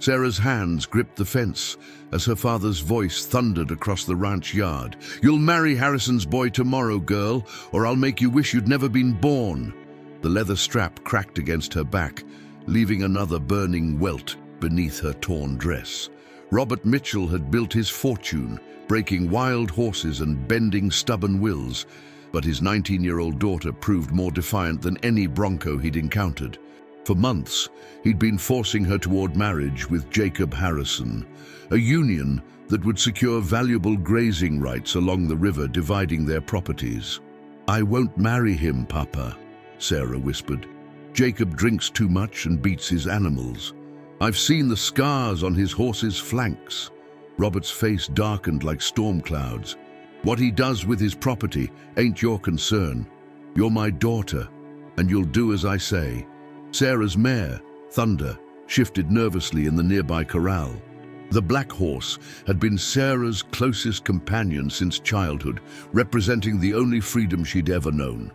Sarah's hands gripped the fence as her father's voice thundered across the ranch yard. "You'll marry Harrison's boy tomorrow, girl, or I'll make you wish you'd never been born." The leather strap cracked against her back, leaving another burning welt beneath her torn dress. Robert Mitchell had built his fortune, breaking wild horses and bending stubborn wills, but his 19-year-old daughter proved more defiant than any bronco he'd encountered. For months, he'd been forcing her toward marriage with Jacob Harrison, a union that would secure valuable grazing rights along the river dividing their properties. "I won't marry him, Papa," Sarah whispered. "Jacob drinks too much and beats his animals. I've seen the scars on his horse's flanks." Robert's face darkened like storm clouds. "What he does with his property ain't your concern. You're my daughter, and you'll do as I say." Sarah's mare, Thunder, shifted nervously in the nearby corral. The black horse had been Sarah's closest companion since childhood, representing the only freedom she'd ever known.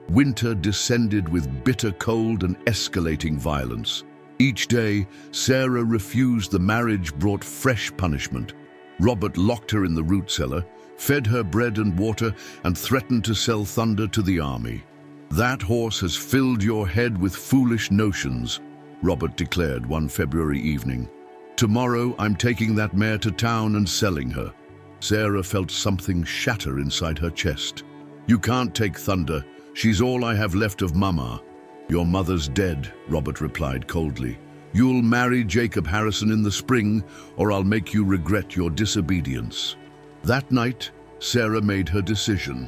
Winter descended with bitter cold and escalating violence. Each day, Sarah refused the marriage brought fresh punishment. Robert locked her in the root cellar, fed her bread and water, and threatened to sell Thunder to the army. "That horse has filled your head with foolish notions," Robert declared one February evening. "Tomorrow I'm taking that mare to town and selling her." Sarah felt something shatter inside her chest. "You can't take Thunder. She's all I have left of Mama." "Your mother's dead," Robert replied coldly. "You'll marry Jacob Harrison in the spring, or I'll make you regret your disobedience." That night, Sarah made her decision.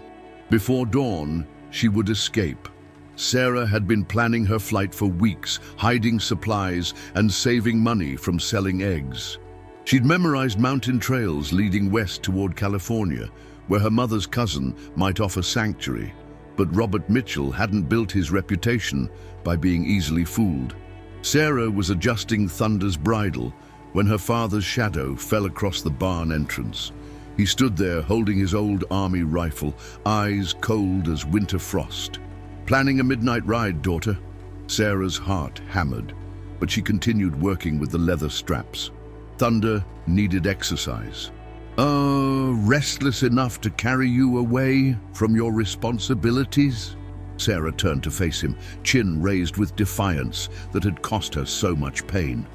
Before dawn, she would escape. Sarah had been planning her flight for weeks, hiding supplies and saving money from selling eggs. She'd memorized mountain trails leading west toward California, where her mother's cousin might offer sanctuary. But Robert Mitchell hadn't built his reputation by being easily fooled. Sarah was adjusting Thunder's bridle when her father's shadow fell across the barn entrance. He stood there holding his old army rifle, eyes cold as winter frost. "Planning a midnight ride, daughter?" Sarah's heart hammered, but she continued working with the leather straps. Thunder needed exercise. Restless enough to carry you away from your responsibilities?" Sarah turned to face him, chin raised with defiance that had cost her so much pain.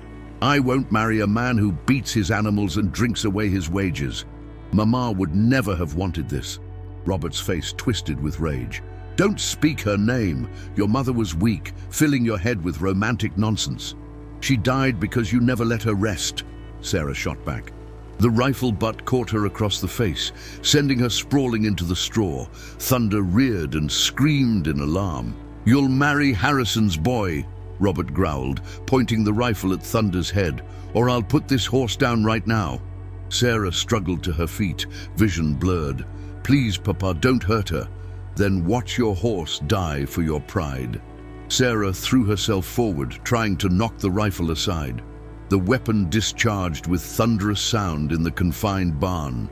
"I won't marry a man who beats his animals and drinks away his wages. Mama would never have wanted this." Robert's face twisted with rage. "Don't speak her name. Your mother was weak, filling your head with romantic nonsense. She died because you never let her rest," Sarah shot back. The rifle butt caught her across the face, sending her sprawling into the straw. Thunder reared and screamed in alarm. "You'll marry Harrison's boy," Robert growled, pointing the rifle at Thunder's head, "or I'll put this horse down right now." Sarah struggled to her feet, vision blurred. "Please, Papa, don't hurt her. Then watch your horse die for your pride." Sarah threw herself forward, trying to knock the rifle aside. The weapon discharged with thunderous sound in the confined barn.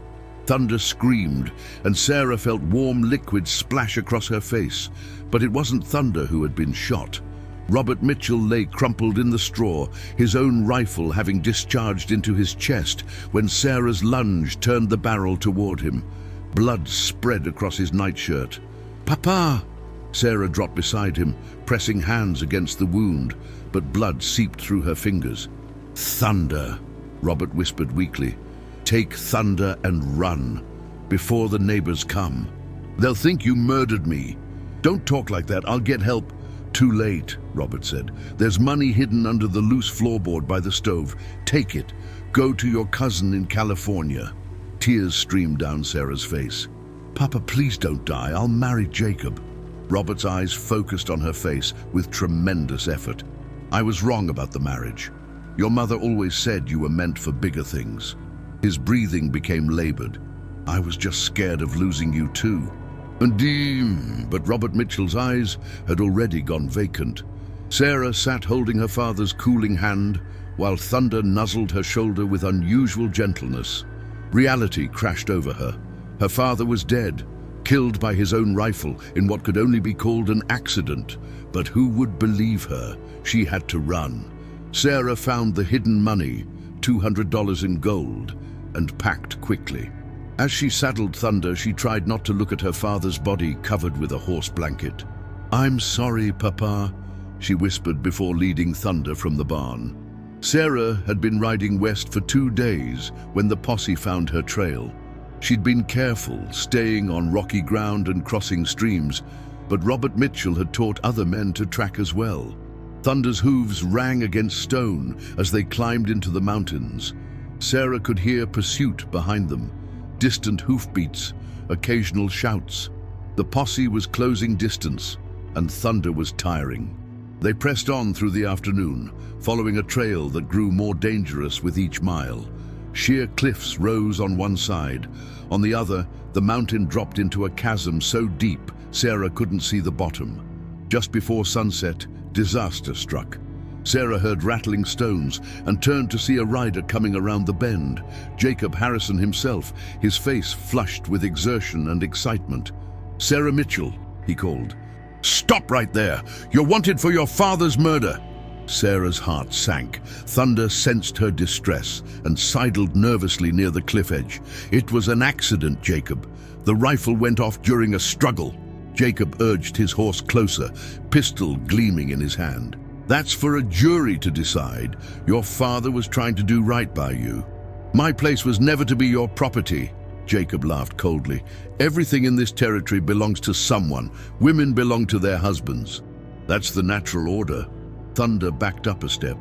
Thunder screamed, and Sarah felt warm liquid splash across her face. But it wasn't Thunder who had been shot. Robert Mitchell lay crumpled in the straw, his own rifle having discharged into his chest when Sarah's lunge turned the barrel toward him. Blood spread across his nightshirt. "Papa!" Sarah dropped beside him, pressing hands against the wound, but blood seeped through her fingers. "Thunder," Robert whispered weakly. "Take Thunder and run, before the neighbors come. They'll think you murdered me." "Don't talk like that, I'll get help." "Too late," Robert said. "There's money hidden under the loose floorboard by the stove. Take it. Go to your cousin in California." Tears streamed down Sarah's face. "Papa, please don't die. I'll marry Jacob." Robert's eyes focused on her face with tremendous effort. "I was wrong about the marriage. Your mother always said you were meant for bigger things." His breathing became labored. "I was just scared of losing you too." But Robert Mitchell's eyes had already gone vacant. Sarah sat holding her father's cooling hand, while Thunder nuzzled her shoulder with unusual gentleness. Reality crashed over her. Her father was dead, killed by his own rifle in what could only be called an accident. But who would believe her? She had to run. Sarah found the hidden money, $200 in gold, and packed quickly. As she saddled Thunder, she tried not to look at her father's body covered with a horse blanket. "I'm sorry, Papa," she whispered before leading Thunder from the barn. Sarah had been riding west for 2 days when the posse found her trail. She'd been careful, staying on rocky ground and crossing streams, but Robert Mitchell had taught other men to track as well. Thunder's hooves rang against stone as they climbed into the mountains. Sarah could hear pursuit behind them, distant hoofbeats, occasional shouts. The posse was closing distance, and Thunder was tiring. They pressed on through the afternoon, following a trail that grew more dangerous with each mile. Sheer cliffs rose on one side. On the other, the mountain dropped into a chasm so deep Sarah couldn't see the bottom. Just before sunset, disaster struck. Sarah heard rattling stones and turned to see a rider coming around the bend. Jacob Harrison himself, his face flushed with exertion and excitement. "Sarah Mitchell," he called. "Stop right there! You're wanted for your father's murder!" Sarah's heart sank. Thunder sensed her distress and sidled nervously near the cliff edge. "It was an accident, Jacob. The rifle went off during a struggle." Jacob urged his horse closer, pistol gleaming in his hand. "That's for a jury to decide. Your father was trying to do right by you. My place was never to be your property." Jacob laughed coldly. "Everything in this territory belongs to someone. Women belong to their husbands. That's the natural order." Thunder backed up a step,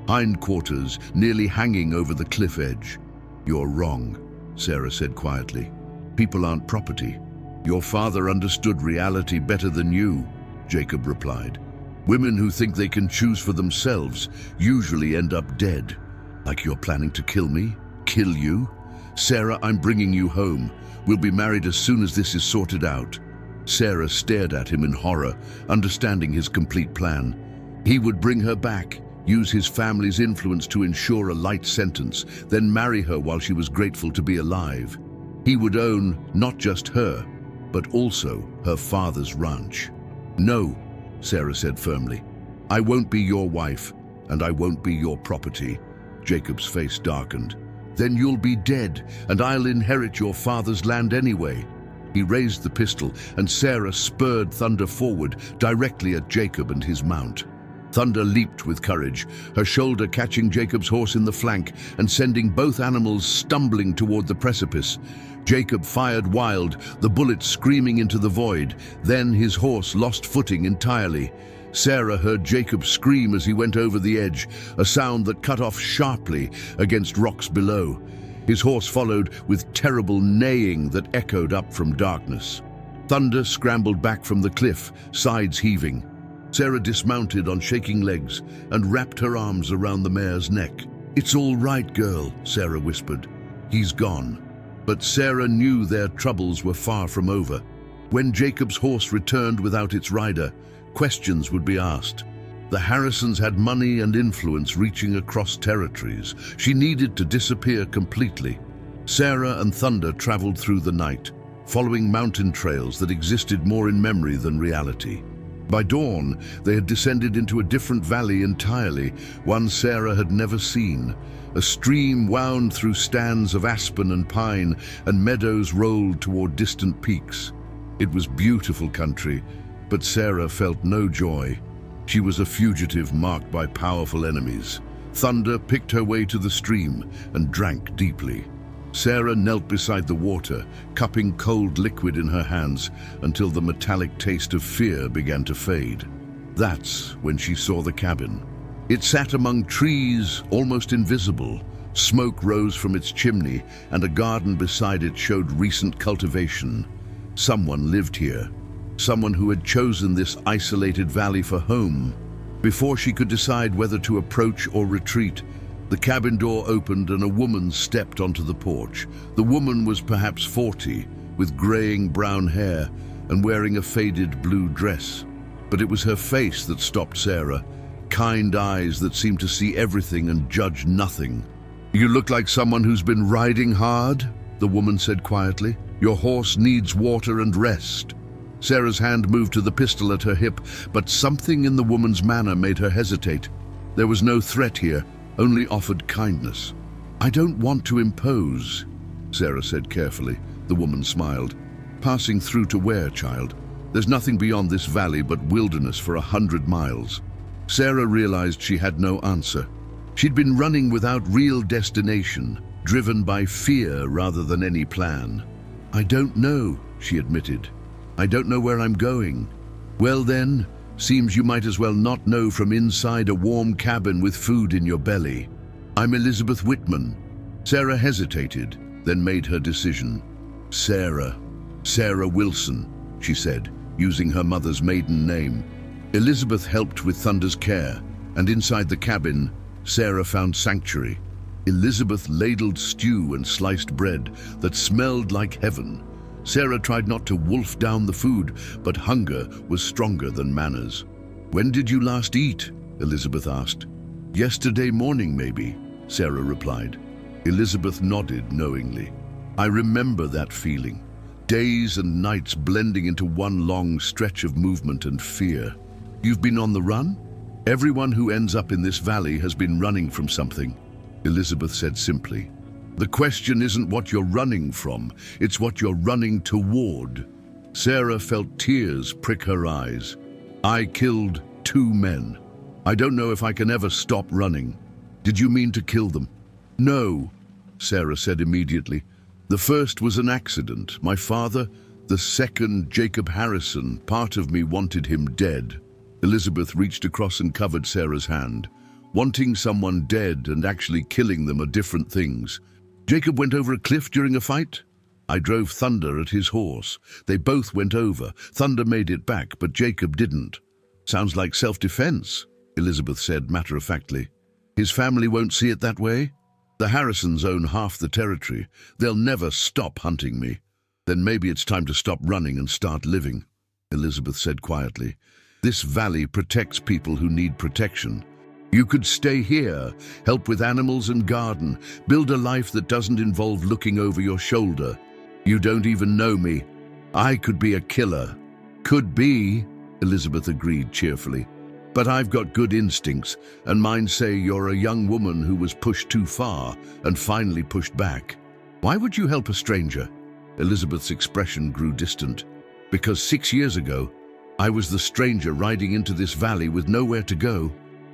hindquarters nearly hanging over the cliff edge. "You're wrong," Sarah said quietly. "People aren't property." "Your father understood reality better than you," Jacob replied. "Women who think they can choose for themselves usually end up dead." "Like you're planning to kill me? Kill you?" "Sarah, I'm bringing you home. We'll be married as soon as this is sorted out." Sarah stared at him in horror, understanding his complete plan. He would bring her back, use his family's influence to ensure a light sentence, then marry her while she was grateful to be alive. He would own not just her, but also her father's ranch. "No," Sarah said firmly. "I won't be your wife, and I won't be your property." Jacob's face darkened. "Then you'll be dead, and I'll inherit your father's land anyway." He raised the pistol, and Sarah spurred Thunder forward, directly at Jacob and his mount. Thunder leaped with courage, her shoulder catching Jacob's horse in the flank and sending both animals stumbling toward the precipice. Jacob fired wild, the bullet screaming into the void. Then his horse lost footing entirely. Sarah heard Jacob scream as he went over the edge, a sound that cut off sharply against rocks below. His horse followed with terrible neighing that echoed up from darkness. Thunder scrambled back from the cliff, sides heaving. Sarah dismounted on shaking legs and wrapped her arms around the mare's neck. "It's all right, girl," Sarah whispered. "He's gone." But Sarah knew their troubles were far from over. When Jacob's horse returned without its rider, questions would be asked. The Harrisons had money and influence reaching across territories. She needed to disappear completely. Sarah and Thunder traveled through the night, following mountain trails that existed more in memory than reality. By dawn, they had descended into a different valley entirely, one Sarah had never seen. A stream wound through stands of aspen and pine, and meadows rolled toward distant peaks. It was beautiful country, but Sarah felt no joy. She was a fugitive marked by powerful enemies. Thunder picked her way to the stream and drank deeply. Sarah knelt beside the water, cupping cold liquid in her hands until the metallic taste of fear began to fade. That's when she saw the cabin. It sat among trees, almost invisible. Smoke rose from its chimney, and a garden beside it showed recent cultivation. Someone lived here. Someone who had chosen this isolated valley for home. Before she could decide whether to approach or retreat, the cabin door opened and a woman stepped onto the porch. The woman was perhaps 40, with graying brown hair and wearing a faded blue dress. But it was her face that stopped Sarah, kind eyes that seemed to see everything and judge nothing. "You look like someone who's been riding hard," the woman said quietly. "Your horse needs water and rest." Sarah's hand moved to the pistol at her hip, but something in the woman's manner made her hesitate. There was no threat here, only offered kindness. "I don't want to impose," Sarah said carefully. The woman smiled. "Passing through to where, child? There's nothing beyond this valley but wilderness for 100 miles. Sarah realized she had no answer. She'd been running without real destination, driven by fear rather than any plan. "I don't know," she admitted. "I don't know where I'm going." "Well then, seems you might as well not know from inside a warm cabin with food in your belly. I'm Elizabeth Whitman." Sarah hesitated, then made her decision. Sarah Wilson," she said, using her mother's maiden name. Elizabeth helped with Thunder's care, and inside the cabin, Sarah found sanctuary. Elizabeth ladled stew and sliced bread that smelled like heaven. Sarah tried not to wolf down the food, but hunger was stronger than manners. "When did you last eat?" Elizabeth asked. "Yesterday morning, maybe," Sarah replied. Elizabeth nodded knowingly. "I remember that feeling. Days and nights blending into one long stretch of movement and fear. You've been on the run? Everyone who ends up in this valley has been running from something," Elizabeth said simply. "The question isn't what you're running from, it's what you're running toward." Sarah felt tears prick her eyes. "I killed 2 men. I don't know if I can ever stop running." "Did you mean to kill them?" "No," Sarah said immediately. "The first was an accident. My father, the second, Jacob Harrison, part of me wanted him dead." Elizabeth reached across and covered Sarah's hand. Wanting someone dead and actually killing them are different things. "Jacob went over a cliff during a fight? I drove Thunder at his horse. They both went over. Thunder made it back, but Jacob didn't." "Sounds like self-defense," Elizabeth said matter-of-factly. "His family won't see it that way? The Harrisons own half the territory. They'll never stop hunting me." "Then maybe it's time to stop running and start living," Elizabeth said quietly. "This valley protects people who need protection. You could stay here, help with animals and garden, build a life that doesn't involve looking over your shoulder. You don't even know me. I could be a killer." "Could be," Elizabeth agreed cheerfully. "But I've got good instincts, and mine say you're a young woman who was pushed too far and finally pushed back." "Why would you help a stranger?" Elizabeth's expression grew distant. "Because 6 years ago, I was the stranger riding into this valley with nowhere to go.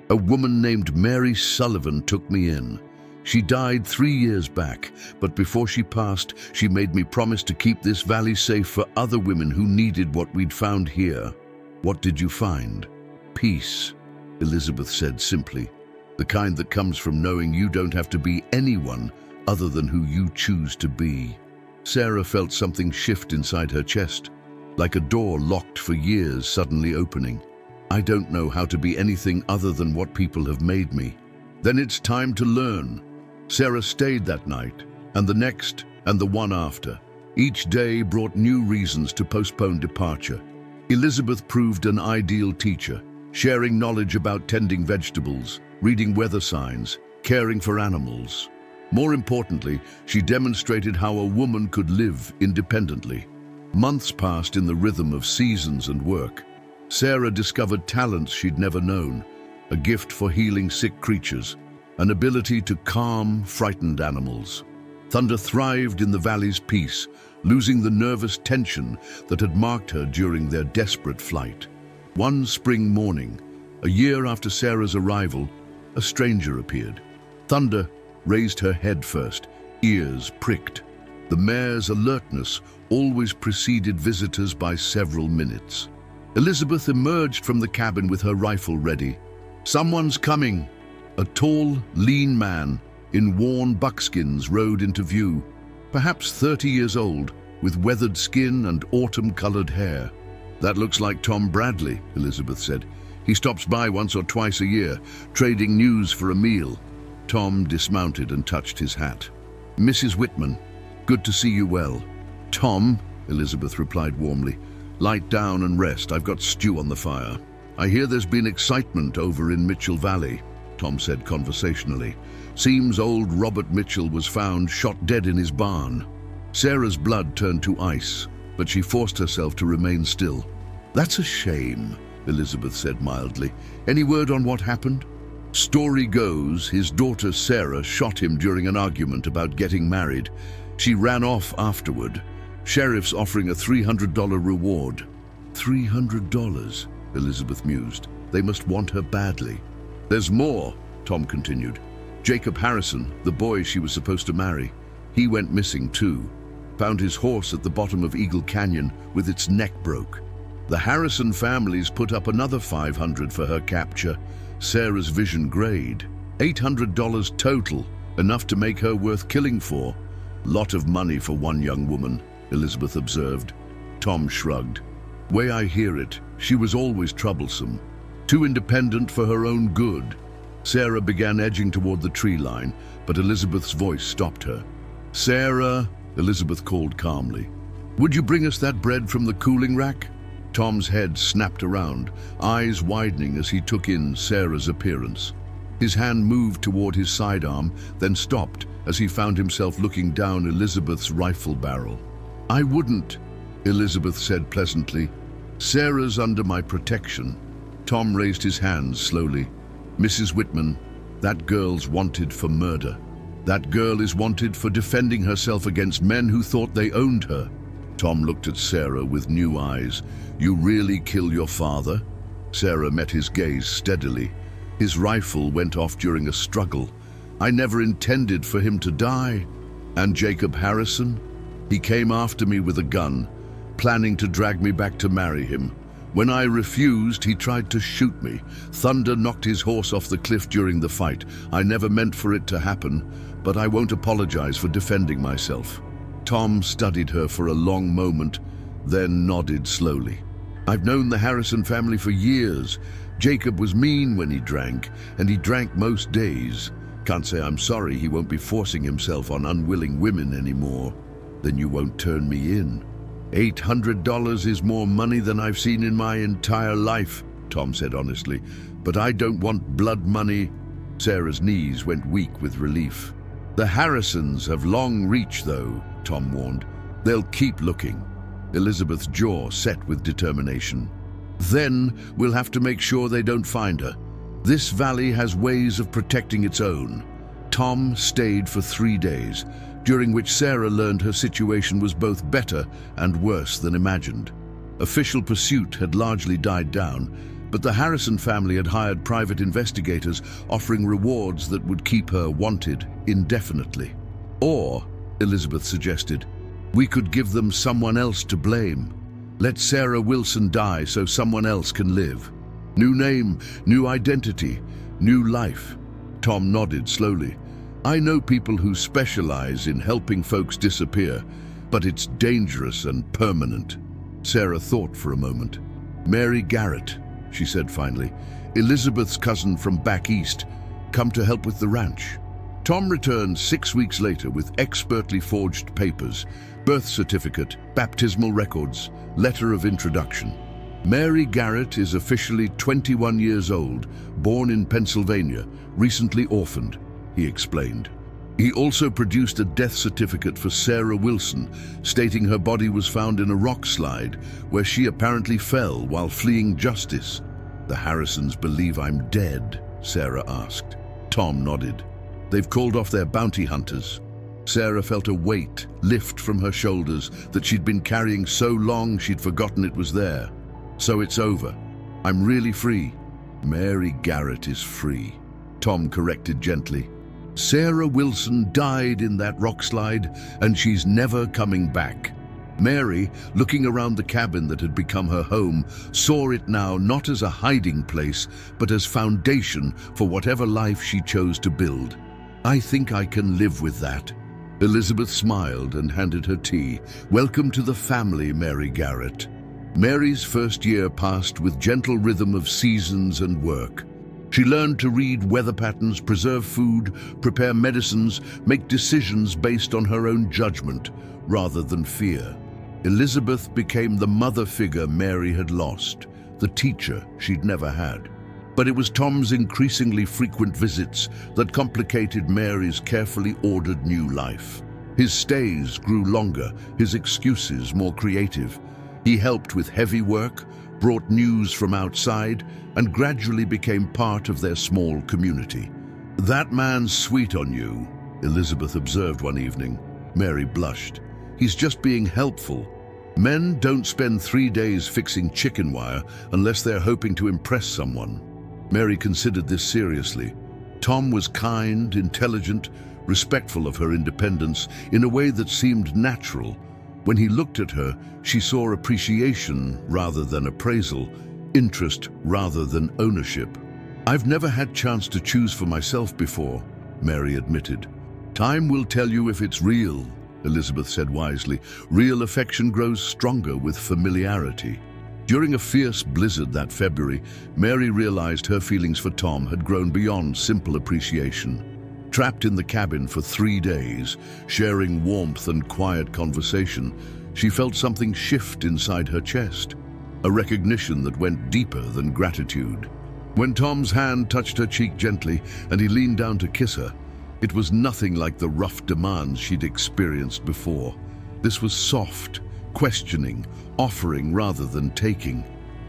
A woman named Mary Sullivan took me in. She died 3 years back, but before she passed, she made me promise to keep this valley safe for other women who needed what we'd found here." "What did you find?" "Peace," Elizabeth said simply. "The kind that comes from knowing you don't have to be anyone other than who you choose to be." Sarah felt something shift inside her chest, like a door locked for years suddenly opening. "I don't know how to be anything other than what people have made me." "Then it's time to learn." Sarah stayed that night, and the next, and the one after. Each day brought new reasons to postpone departure. Elizabeth proved an ideal teacher, sharing knowledge about tending vegetables, reading weather signs, caring for animals. More importantly, she demonstrated how a woman could live independently. Months passed in the rhythm of seasons and work. Sarah discovered talents she'd never known, a gift for healing sick creatures, an ability to calm frightened animals. Thunder thrived in the valley's peace, losing the nervous tension that had marked her during their desperate flight. One spring morning, a year after Sarah's arrival, a stranger appeared. Thunder raised her head first, ears pricked. The mare's alertness always preceded visitors by several minutes. Elizabeth emerged from the cabin with her rifle ready. "Someone's coming." A tall, lean man in worn buckskins rode into view, perhaps 30 years old, with weathered skin and autumn-colored hair. "That looks like Tom Bradley," Elizabeth said. "He stops by once or twice a year, trading news for a meal." Tom dismounted and touched his hat. "Mrs. Whitman, good to see you well." "Tom," Elizabeth replied warmly, "light down and rest. I've got stew on the fire." "I hear there's been excitement over in Mitchell Valley," Tom said conversationally. "Seems old Robert Mitchell was found shot dead in his barn." Sarah's blood turned to ice, but she forced herself to remain still. "That's a shame," Elizabeth said mildly. "Any word on what happened?" Story goes, his daughter Sarah shot him during an argument about getting married. She ran off afterward. Sheriff's offering a $300 reward. $300, Elizabeth mused. They must want her badly. There's more, Tom continued. Jacob Harrison, the boy she was supposed to marry, he went missing too. Found his horse at the bottom of Eagle Canyon with its neck broke. The Harrison families put up another $500 for her capture. Sarah's vision grayed. $800 total, enough to make her worth killing for. Lot of money for one young woman, Elizabeth observed. Tom shrugged. Way I hear it, she was always troublesome. Too independent for her own good. Sarah began edging toward the tree line, but Elizabeth's voice stopped her. Sarah, Elizabeth called calmly. Would you bring us that bread from the cooling rack? Tom's head snapped around, eyes widening as he took in Sarah's appearance. His hand moved toward his sidearm, then stopped as he found himself looking down Elizabeth's rifle barrel. I wouldn't, Elizabeth said pleasantly. Sarah's under my protection. Tom raised his hands slowly. Mrs. Whitman, that girl's wanted for murder. That girl is wanted for defending herself against men who thought they owned her. Tom looked at Sarah with new eyes. You really kill your father? Sarah met his gaze steadily. His rifle went off during a struggle. I never intended for him to die. And Jacob Harrison? He came after me with a gun, planning to drag me back to marry him. When I refused, he tried to shoot me. Thunder knocked his horse off the cliff during the fight. I never meant for it to happen, but I won't apologize for defending myself. Tom studied her for a long moment, then nodded slowly. I've known the Harrison family for years. Jacob was mean when he drank, and he drank most days. Can't say I'm sorry he won't be forcing himself on unwilling women anymore. Then you won't turn me in. $800 is more money than I've seen in my entire life, Tom said honestly. But I don't want blood money. Sarah's knees went weak with relief. The Harrisons have long reach, though, Tom warned. They'll keep looking. Elizabeth's jaw set with determination. Then we'll have to make sure they don't find her. This valley has ways of protecting its own. Tom stayed for 3 days, during which Sarah learned her situation was both better and worse than imagined. Official pursuit had largely died down, but the Harrison family had hired private investigators offering rewards that would keep her wanted indefinitely. Or, Elizabeth suggested, we could give them someone else to blame. Let Sarah Wilson die so someone else can live. New name, new identity, new life. Tom nodded slowly. I know people who specialize in helping folks disappear, but it's dangerous and permanent. Sarah thought for a moment. Mary Garrett, she said finally. Elizabeth's cousin from back east, come to help with the ranch. Tom returned 6 weeks later with expertly forged papers, birth certificate, baptismal records, letter of introduction. Mary Garrett is officially 21 years old, born in Pennsylvania, recently orphaned, he explained. He also produced a death certificate for Sarah Wilson, stating her body was found in a rock slide where she apparently fell while fleeing justice. The Harrisons believe I'm dead, Sarah asked. Tom nodded. They've called off their bounty hunters. Sarah felt a weight lift from her shoulders that she'd been carrying so long she'd forgotten it was there. So it's over. I'm really free. Mary Garrett is free, Tom corrected gently. Sarah Wilson died in that rock slide, and she's never coming back. Mary, looking around the cabin that had become her home, saw it now not as a hiding place, but as foundation for whatever life she chose to build. I think I can live with that. Elizabeth smiled and handed her tea. Welcome to the family, Mary Garrett. Mary's first year passed with gentle rhythm of seasons and work. She learned to read weather patterns, preserve food, prepare medicines, make decisions based on her own judgment rather than fear. Elizabeth became the mother figure Mary had lost, the teacher she'd never had. But it was Tom's increasingly frequent visits that complicated Mary's carefully ordered new life. His stays grew longer, his excuses more creative. He helped with heavy work, brought news from outside, and gradually became part of their small community. "That man's sweet on you," Elizabeth observed one evening. Mary blushed. "He's just being helpful. Men don't spend 3 days fixing chicken wire unless they're hoping to impress someone." Mary considered this seriously. Tom was kind, intelligent, respectful of her independence in a way that seemed natural. When he looked at her, she saw appreciation rather than appraisal, interest rather than ownership. "I've never had chance to choose for myself before," Mary admitted. "Time will tell you if it's real," Elizabeth said wisely. "Real affection grows stronger with familiarity." During a fierce blizzard that February, Mary realized her feelings for Tom had grown beyond simple appreciation. Trapped in the cabin for 3 days, sharing warmth and quiet conversation, she felt something shift inside her chest, a recognition that went deeper than gratitude. When Tom's hand touched her cheek gently and he leaned down to kiss her, it was nothing like the rough demands she'd experienced before. This was soft, questioning, offering rather than taking.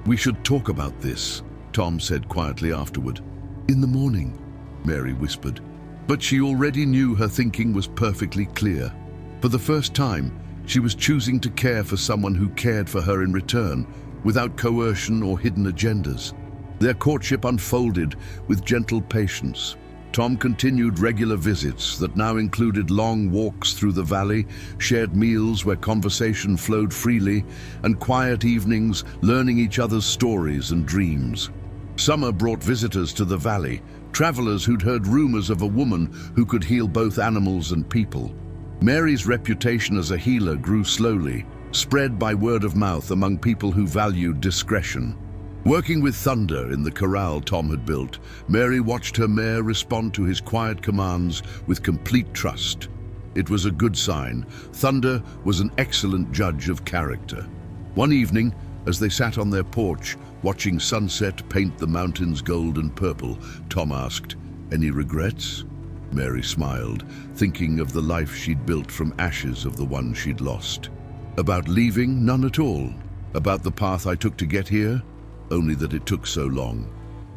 "We should talk about this," Tom said quietly afterward. "In the morning," Mary whispered. But she already knew her thinking was perfectly clear. For the first time, she was choosing to care for someone who cared for her in return, without coercion or hidden agendas. Their courtship unfolded with gentle patience. Tom continued regular visits that now included long walks through the valley, shared meals where conversation flowed freely, and quiet evenings learning each other's stories and dreams. Summer brought visitors to the valley, travelers who'd heard rumors of a woman who could heal both animals and people. Mary's reputation as a healer grew slowly, spread by word of mouth among people who valued discretion. Working with Thunder in the corral Tom had built, Mary watched her mare respond to his quiet commands with complete trust. It was a good sign. Thunder was an excellent judge of character. One evening, as they sat on their porch, watching sunset paint the mountains gold and purple, Tom asked, "Any regrets?" Mary smiled, thinking of the life she'd built from ashes of the one she'd lost. "About leaving? None at all. About the path I took to get here? Only that it took so long."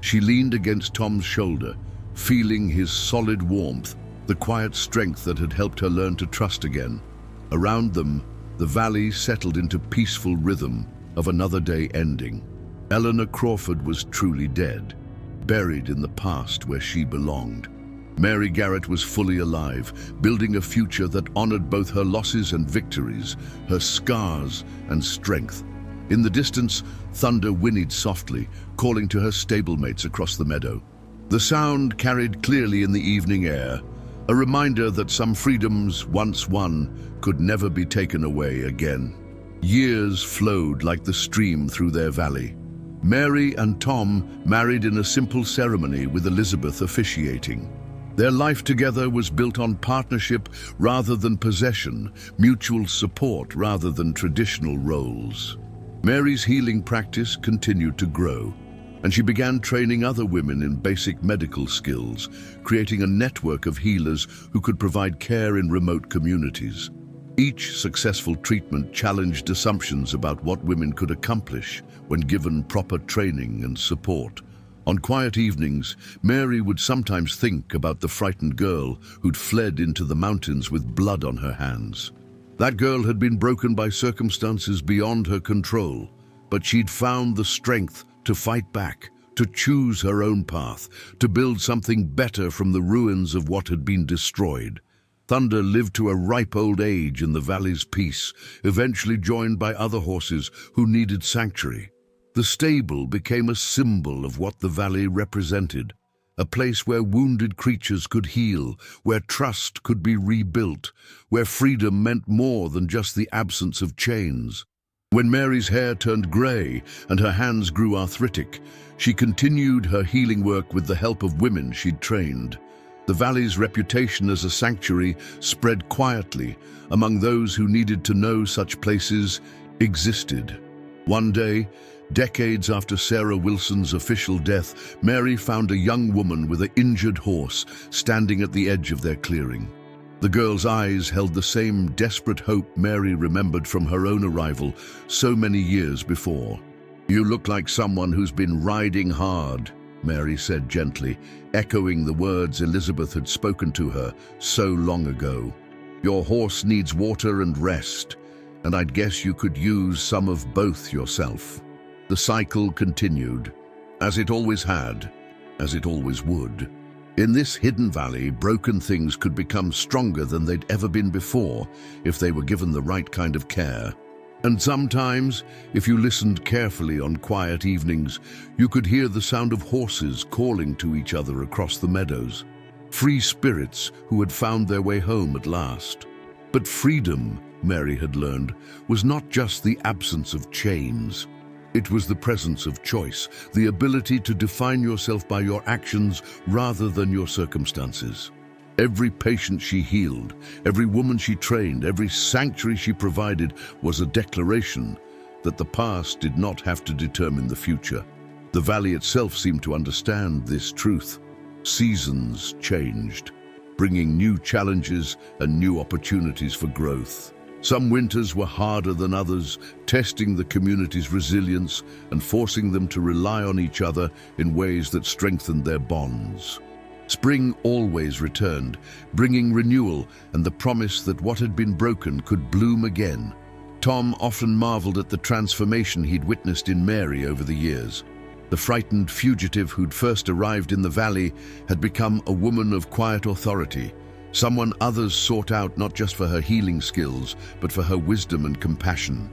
She leaned against Tom's shoulder, feeling his solid warmth, the quiet strength that had helped her learn to trust again. Around them, the valley settled into peaceful rhythm of another day ending. Eleanor Crawford was truly dead, buried in the past where she belonged. Mary Garrett was fully alive, building a future that honored both her losses and victories, her scars and strength. In the distance, Thunder whinnied softly, calling to her stablemates across the meadow. The sound carried clearly in the evening air, a reminder that some freedoms once won could never be taken away again. Years flowed like the stream through their valley. Mary and Tom married in a simple ceremony with Elizabeth officiating. Their life together was built on partnership rather than possession, mutual support rather than traditional roles. Mary's healing practice continued to grow, and she began training other women in basic medical skills, creating a network of healers who could provide care in remote communities. Each successful treatment challenged assumptions about what women could accomplish when given proper training and support. On quiet evenings, Mary would sometimes think about the frightened girl who'd fled into the mountains with blood on her hands. That girl had been broken by circumstances beyond her control, but she'd found the strength to fight back, to choose her own path, to build something better from the ruins of what had been destroyed. Thunder lived to a ripe old age in the valley's peace, eventually joined by other horses who needed sanctuary. The stable became a symbol of what the valley represented, a place where wounded creatures could heal, where trust could be rebuilt, where freedom meant more than just the absence of chains. When Mary's hair turned grey and her hands grew arthritic, she continued her healing work with the help of women she'd trained. The valley's reputation as a sanctuary spread quietly among those who needed to know such places existed. One day, decades after Sarah Wilson's official death, Mary found a young woman with an injured horse standing at the edge of their clearing. The girl's eyes held the same desperate hope Mary remembered from her own arrival so many years before. "You look like someone who's been riding hard," Mary said gently, echoing the words Elizabeth had spoken to her so long ago. "Your horse needs water and rest, and I'd guess you could use some of both yourself." The cycle continued, as it always had, as it always would. In this hidden valley, broken things could become stronger than they'd ever been before if they were given the right kind of care. And sometimes, if you listened carefully on quiet evenings, you could hear the sound of horses calling to each other across the meadows. Free spirits who had found their way home at last. But freedom, Mary had learned, was not just the absence of chains. It was the presence of choice, the ability to define yourself by your actions rather than your circumstances. Every patient she healed, every woman she trained, every sanctuary she provided was a declaration that the past did not have to determine the future. The valley itself seemed to understand this truth. Seasons changed, bringing new challenges and new opportunities for growth. Some winters were harder than others, testing the community's resilience and forcing them to rely on each other in ways that strengthened their bonds. Spring always returned, bringing renewal and the promise that what had been broken could bloom again. Tom often marveled at the transformation he'd witnessed in Mary over the years. The frightened fugitive who'd first arrived in the valley had become a woman of quiet authority, someone others sought out not just for her healing skills, but for her wisdom and compassion.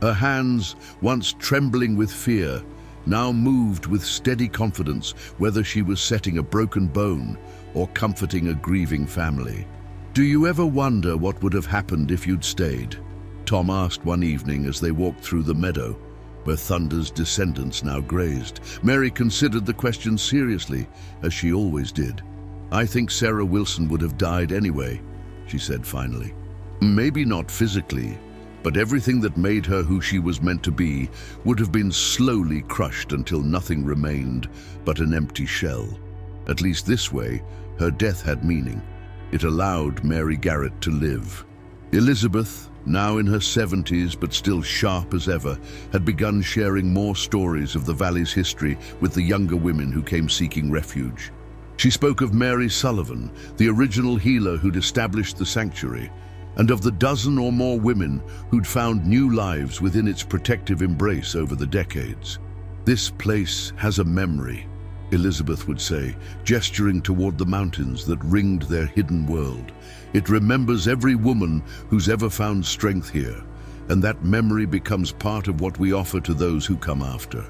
Her hands, once trembling with fear, now moved with steady confidence, whether she was setting a broken bone or comforting a grieving family. "Do you ever wonder what would have happened if you'd stayed?" Tom asked one evening as they walked through the meadow, where Thunder's descendants now grazed. Mary considered the question seriously, as she always did. "I think Sarah Wilson would have died anyway," she said finally. "Maybe not physically, but everything that made her who she was meant to be would have been slowly crushed until nothing remained but an empty shell. At least this way, her death had meaning. It allowed Mary Garrett to live." Elizabeth, now in her 70s but still sharp as ever, had begun sharing more stories of the valley's history with the younger women who came seeking refuge. She spoke of Mary Sullivan, the original healer who'd established the sanctuary, and of the dozen or more women who'd found new lives within its protective embrace over the decades. "This place has a memory," Elizabeth would say, gesturing toward the mountains that ringed their hidden world. "It remembers every woman who's ever found strength here, and that memory becomes part of what we offer to those who come after."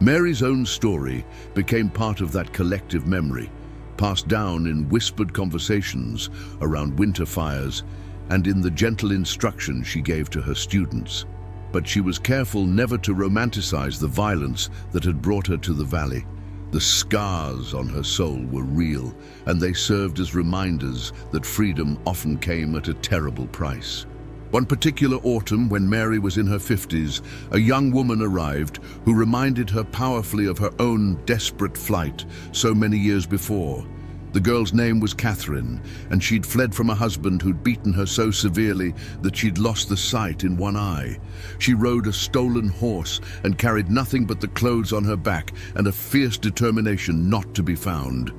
Mary's own story became part of that collective memory, passed down in whispered conversations around winter fires and in the gentle instruction she gave to her students. But she was careful never to romanticize the violence that had brought her to the valley. The scars on her soul were real, and they served as reminders that freedom often came at a terrible price. One particular autumn, when Mary was in her 50s, a young woman arrived who reminded her powerfully of her own desperate flight so many years before. The girl's name was Catherine, and she'd fled from a husband who'd beaten her so severely that she'd lost the sight in one eye. She rode a stolen horse and carried nothing but the clothes on her back and a fierce determination not to be found.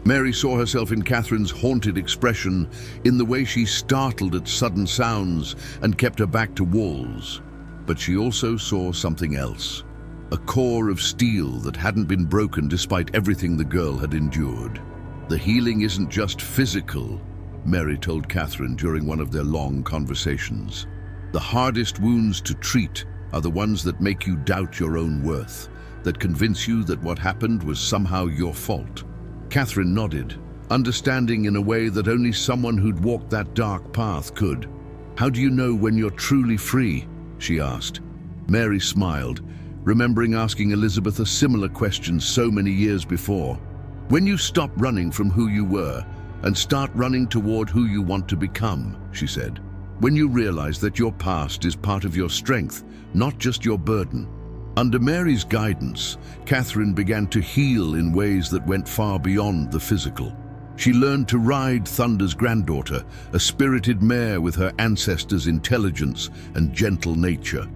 Mary saw herself in Catherine's haunted expression, in the way she startled at sudden sounds and kept her back to walls. But she also saw something else, a core of steel that hadn't been broken despite everything the girl had endured. "The healing isn't just physical," Mary told Catherine during one of their long conversations. "The hardest wounds to treat are the ones that make you doubt your own worth, that convince you that what happened was somehow your fault." Catherine nodded, understanding in a way that only someone who'd walked that dark path could. "How do you know when you're truly free?" she asked. Mary smiled, remembering asking Elizabeth a similar question so many years before. "When you stop running from who you were and start running toward who you want to become," she said. "When you realize that your past is part of your strength, not just your burden." Under Mary's guidance, Catherine began to heal in ways that went far beyond the physical. She learned to ride Thunder's granddaughter, a spirited mare with her ancestors' intelligence and gentle nature.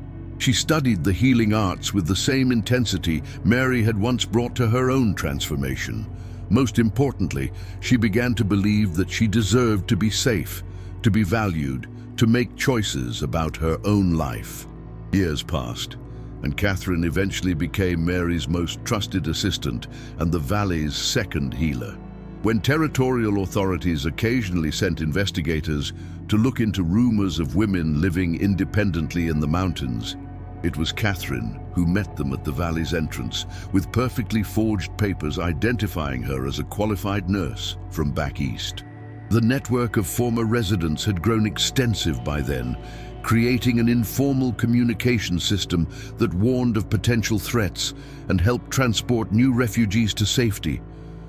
She studied the healing arts with the same intensity Mary had once brought to her own transformation. Most importantly, she began to believe that she deserved to be safe, to be valued, to make choices about her own life. Years passed, and Catherine eventually became Mary's most trusted assistant and the valley's second healer. When territorial authorities occasionally sent investigators to look into rumors of women living independently in the mountains, it was Catherine who met them at the valley's entrance, with perfectly forged papers identifying her as a qualified nurse from back east. The network of former residents had grown extensive by then, creating an informal communication system that warned of potential threats and helped transport new refugees to safety.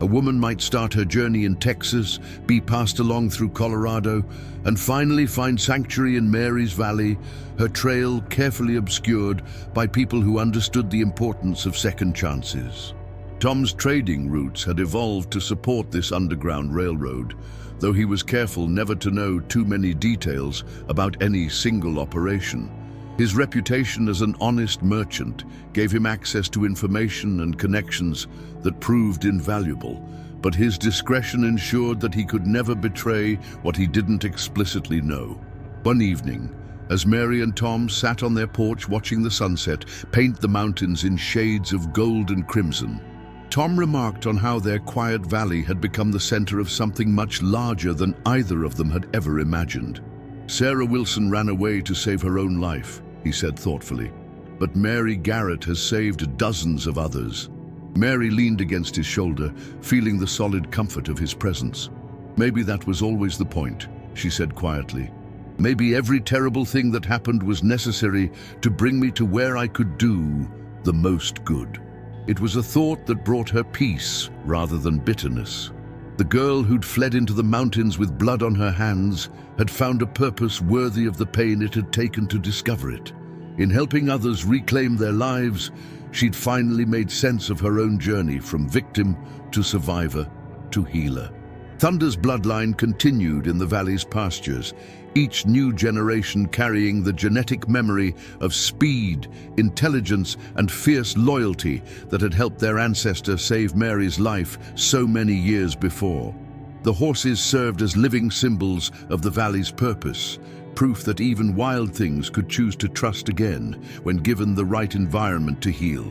A woman might start her journey in Texas, be passed along through Colorado, and finally find sanctuary in Mary's Valley, her trail carefully obscured by people who understood the importance of second chances. Tom's trading routes had evolved to support this underground railroad, though he was careful never to know too many details about any single operation. His reputation as an honest merchant gave him access to information and connections that proved invaluable, but his discretion ensured that he could never betray what he didn't explicitly know. One evening, as Mary and Tom sat on their porch watching the sunset paint the mountains in shades of gold and crimson, Tom remarked on how their quiet valley had become the center of something much larger than either of them had ever imagined. "Sarah Wilson ran away to save her own life," he said thoughtfully, "but Mary Garrett has saved dozens of others." Mary leaned against his shoulder, feeling the solid comfort of his presence. "Maybe that was always the point," she said quietly. "Maybe every terrible thing that happened was necessary to bring me to where I could do the most good." It was a thought that brought her peace rather than bitterness. The girl who'd fled into the mountains with blood on her hands had found a purpose worthy of the pain it had taken to discover it. In helping others reclaim their lives, she'd finally made sense of her own journey from victim to survivor to healer. Thunder's bloodline continued in the valley's pastures, each new generation carrying the genetic memory of speed, intelligence, and fierce loyalty that had helped their ancestor save Mary's life so many years before. The horses served as living symbols of the valley's purpose, proof that even wild things could choose to trust again when given the right environment to heal.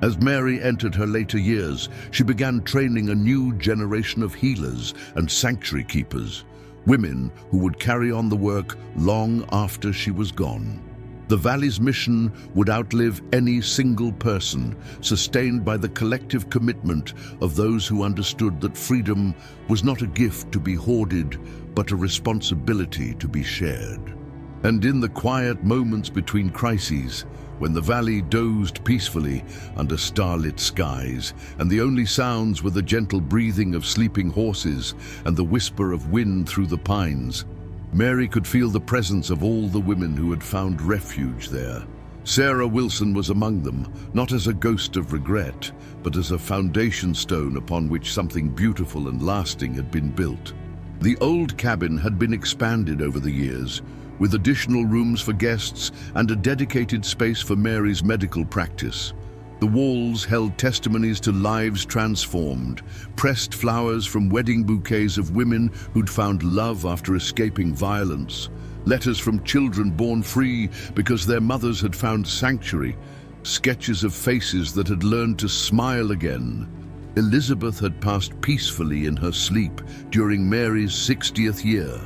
As Mary entered her later years, she began training a new generation of healers and sanctuary keepers, women who would carry on the work long after she was gone. The valley's mission would outlive any single person, sustained by the collective commitment of those who understood that freedom was not a gift to be hoarded, but a responsibility to be shared. And in the quiet moments between crises, when the valley dozed peacefully under starlit skies, and the only sounds were the gentle breathing of sleeping horses and the whisper of wind through the pines, Mary could feel the presence of all the women who had found refuge there. Sarah Wilson was among them, not as a ghost of regret, but as a foundation stone upon which something beautiful and lasting had been built. The old cabin had been expanded over the years, with additional rooms for guests and a dedicated space for Mary's medical practice. The walls held testimonies to lives transformed, pressed flowers from wedding bouquets of women who'd found love after escaping violence, letters from children born free because their mothers had found sanctuary, sketches of faces that had learned to smile again. Elizabeth had passed peacefully in her sleep during Mary's 60th year,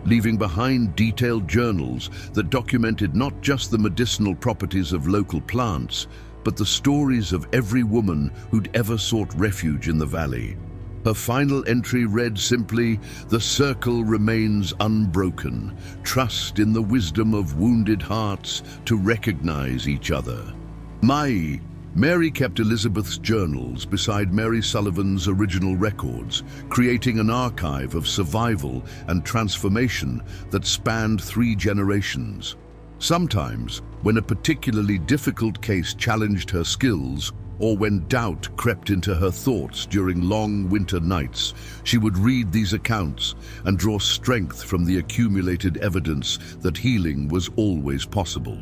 leaving behind detailed journals that documented not just the medicinal properties of local plants, but the stories of every woman who'd ever sought refuge in the valley. Her final entry read simply, "The circle remains unbroken. Trust in the wisdom of wounded hearts to recognize each other." Mary kept Elizabeth's journals beside Mary Sullivan's original records, creating an archive of survival and transformation that spanned 3 generations. Sometimes, when a particularly difficult case challenged her skills, or when doubt crept into her thoughts during long winter nights, she would read these accounts and draw strength from the accumulated evidence that healing was always possible.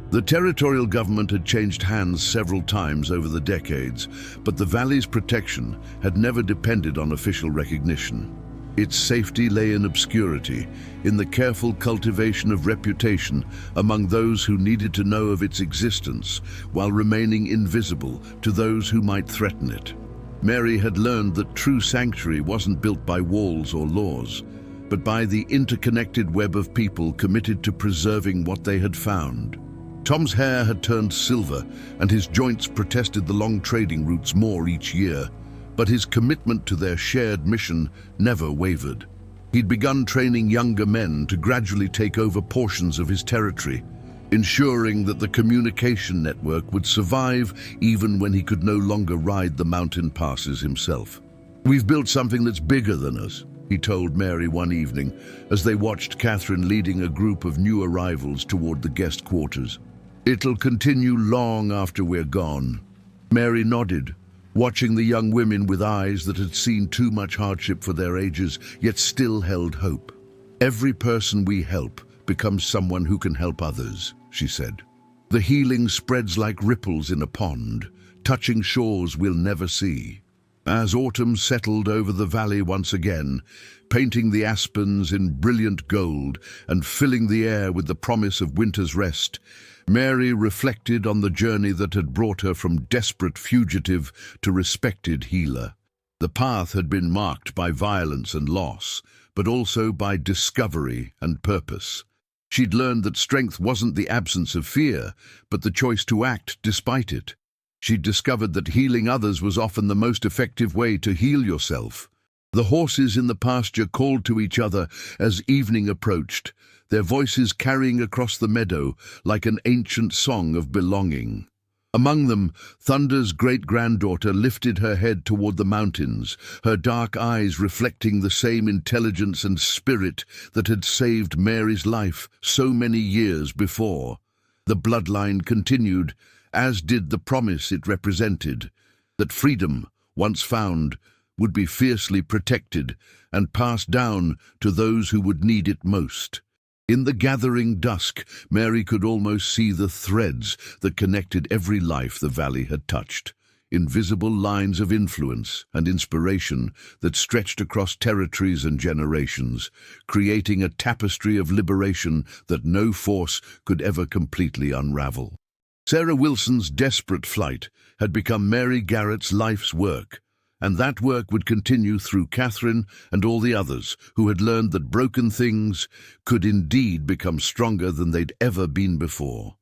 The territorial government had changed hands several times over the decades, but the valley's protection had never depended on official recognition. Its safety lay in obscurity, in the careful cultivation of reputation among those who needed to know of its existence, while remaining invisible to those who might threaten it. Mary had learned that true sanctuary wasn't built by walls or laws, but by the interconnected web of people committed to preserving what they had found. Tom's hair had turned silver, and his joints protested the long trading routes more each year, but his commitment to their shared mission never wavered. He'd begun training younger men to gradually take over portions of his territory, ensuring that the communication network would survive even when he could no longer ride the mountain passes himself. "We've built something that's bigger than us," he told Mary one evening as they watched Catherine leading a group of new arrivals toward the guest quarters. "It'll continue long after we're gone." Mary nodded, watching the young women with eyes that had seen too much hardship for their ages, yet still held hope. "Every person we help becomes someone who can help others," she said. "The healing spreads like ripples in a pond, touching shores we'll never see." As autumn settled over the valley once again, painting the aspens in brilliant gold and filling the air with the promise of winter's rest, Mary reflected on the journey that had brought her from desperate fugitive to respected healer. The path had been marked by violence and loss, but also by discovery and purpose. She'd learned that strength wasn't the absence of fear, but the choice to act despite it. She'd discovered that healing others was often the most effective way to heal yourself. The horses in the pasture called to each other as evening approached, their voices carrying across the meadow like an ancient song of belonging. Among them, Thunder's great-granddaughter lifted her head toward the mountains, her dark eyes reflecting the same intelligence and spirit that had saved Mary's life so many years before. The bloodline continued, as did the promise it represented, that freedom, once found, would be fiercely protected and passed down to those who would need it most. In the gathering dusk, Mary could almost see the threads that connected every life the valley had touched, invisible lines of influence and inspiration that stretched across territories and generations, creating a tapestry of liberation that no force could ever completely unravel. Sarah Wilson's desperate flight had become Mary Garrett's life's work, and that work would continue through Catherine and all the others who had learned that broken things could indeed become stronger than they'd ever been before.